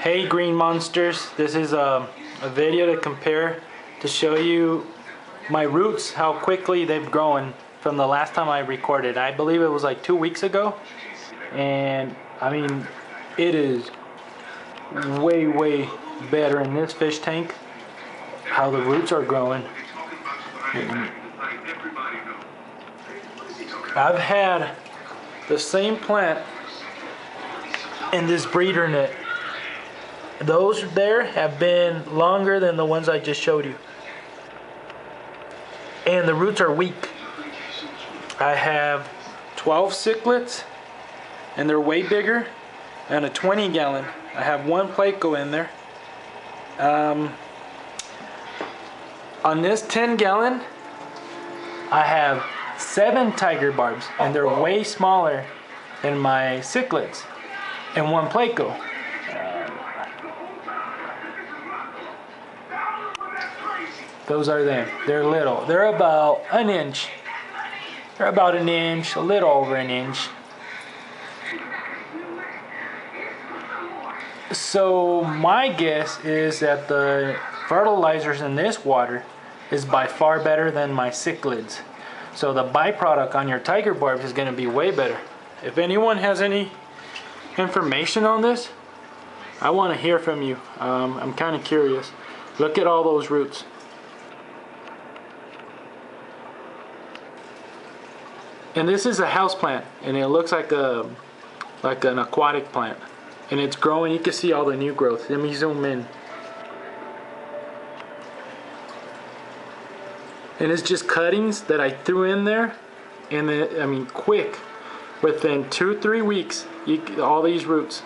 Hey green monsters, this is a video to show you my roots, how quickly they've grown from the last time I recorded. I believe it was like 2 weeks ago, and I mean it is way better in this fish tank how the roots are growing. I've had the same plant in this breeder net. Those there have been longer than the ones I just showed you. And the roots are weak. I have 12 cichlids, and they're way bigger, and a 20-gallon. I have one Placo in there. On this 10-gallon, I have 7 Tiger Barbs, and they're way smaller than my cichlids, and one Placo. Those are them. They're little. They're about an inch. They're about an inch, a little over an inch. So my guess is that the fertilizers in this water is by far better than my cichlids. So the byproduct on your Tiger Barbs is going to be way better. If anyone has any information on this, I want to hear from you. I'm kind of curious. Look at all those roots. And this is a house plant, and it looks like an aquatic plant, and it's growing. You can see all the new growth. Let me zoom in. And it's just cuttings that I threw in there, and I mean quick, within 2-3 weeks, all these roots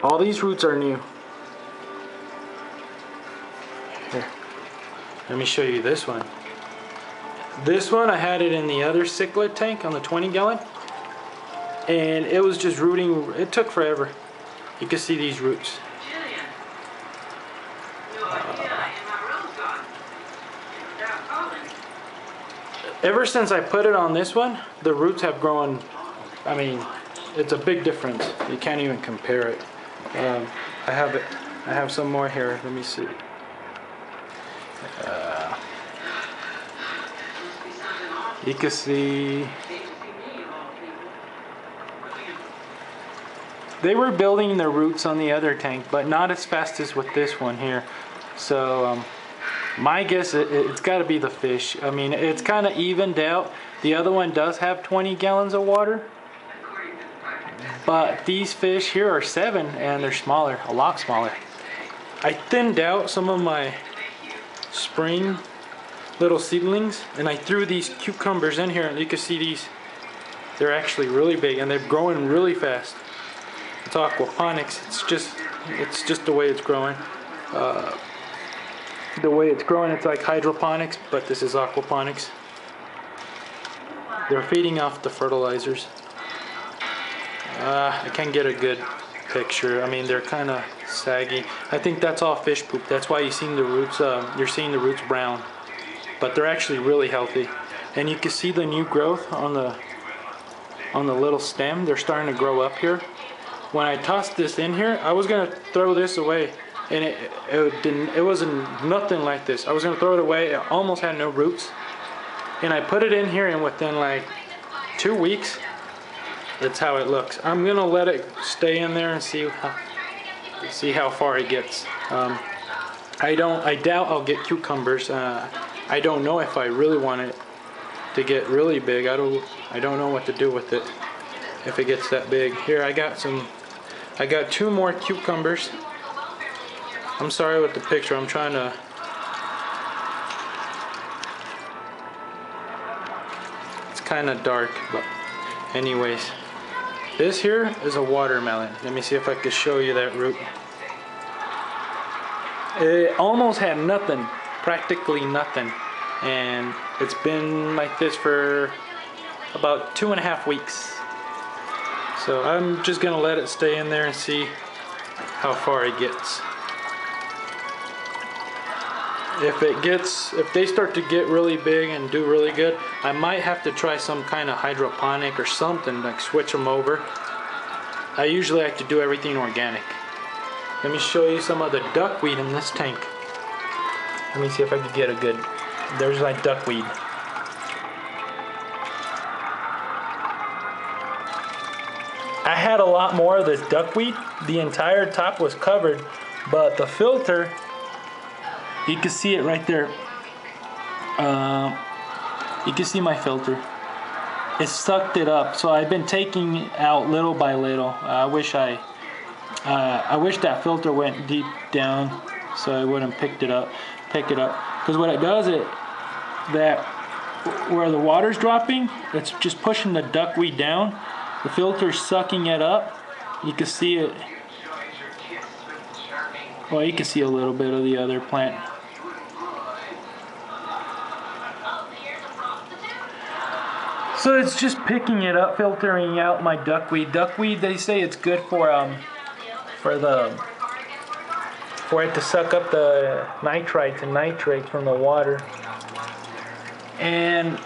are new. Here, let me show you this one. This one, I had it in the other cichlid tank on the 20-gallon, and it was just rooting. It took forever. You can see these roots. Ever since I put it on this one, the roots have grown. I mean, it's a big difference. You can't even compare it. I have some more here. Let me see. You can see they were building their roots on the other tank, but not as fast as with this one here. So my guess, it's got to be the fish. I mean, it's kind of evened out. The other one does have 20 gallons of water, but these fish here are 7, and they're smaller, a lot smaller. I thinned out some of my spring little seedlings, and I threw these cucumbers in here, and you can see these. They're actually really big, and they're growing really fast. It's aquaponics. It's just the way it's growing. The way it's growing, it's like hydroponics, but this is aquaponics. They're feeding off the fertilizers. I can't get a good picture. I mean, they're kind of saggy. I think that's all fish poop. That's why you're seeing the roots. You're seeing the roots brown. But they're actually really healthy, and you can see the new growth on the little stem. They're starting to grow up here. When I tossed this in here, I was gonna throw this away, and it wasn't nothing like this. I was gonna throw it away. It almost had no roots, and I put it in here, and within like 2 weeks, that's how it looks. I'm gonna let it stay in there and see how far it gets. I doubt I'll get cucumbers. I don't know if I really want it to get really big. I don't know what to do with it if it gets that big. Here, I got 2 more cucumbers. I'm sorry with the picture. I'm trying to. It's kind of dark, but anyways, this here is a watermelon. Let me see if I can show you that root. It almost had nothing. Practically nothing, and it's been like this for about 2.5 weeks. So I'm just gonna let it stay in there and see how far it gets. If they start to get really big and do really good, I might have to try some kind of hydroponic or something, like switch them over. I usually like to do everything organic. Let me show you some of the duckweed in this tank. Let me see if I can get a good, there's my duckweed. I had a lot more of this duckweed. The entire top was covered, but the filter, you can see it right there. You can see my filter. It sucked it up, so I've been taking it out little by little. I wish that filter went deep down, so I wouldn't pick it up. Because what it does, where the water's dropping, it's just pushing the duckweed down. The filter's sucking it up. You can see it. Well, you can see a little bit of the other plant. So it's just picking it up, filtering out my duckweed. Duckweed, they say it's good for it to suck up the nitrites and nitrates from the water. And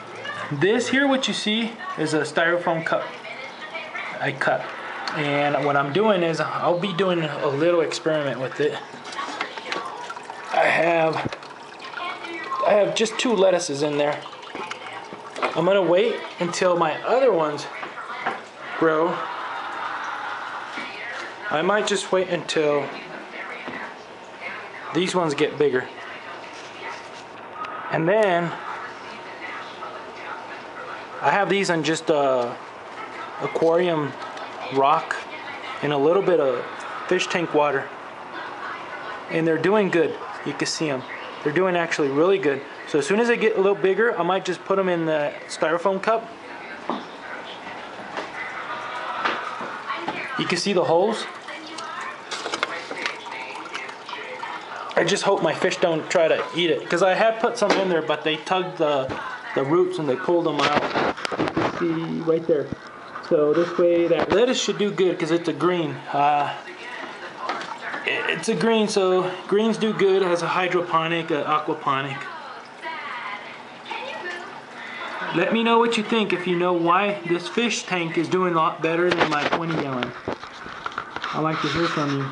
this here, what you see, is a styrofoam cup I cut. And what I'm doing is I'll be doing a little experiment with it. I have just 2 lettuces in there. I'm gonna wait until my other ones grow. I might just wait until these ones get bigger. And then I have these on just aquarium rock and a little bit of fish tank water. And they're doing good. You can see them. They're doing actually really good. So as soon as they get a little bigger, I might just put them in the styrofoam cup. You can see the holes. I just hope my fish don't try to eat it, because I had put some in there, but they tugged the roots and they pulled them out. You can see right there. So this way, that lettuce should do good because it's a green. It's a green, so greens do good as a hydroponic, aquaponic. Let me know what you think, if you know why this fish tank is doing a lot better than my 20 gallon. I'd like to hear from you.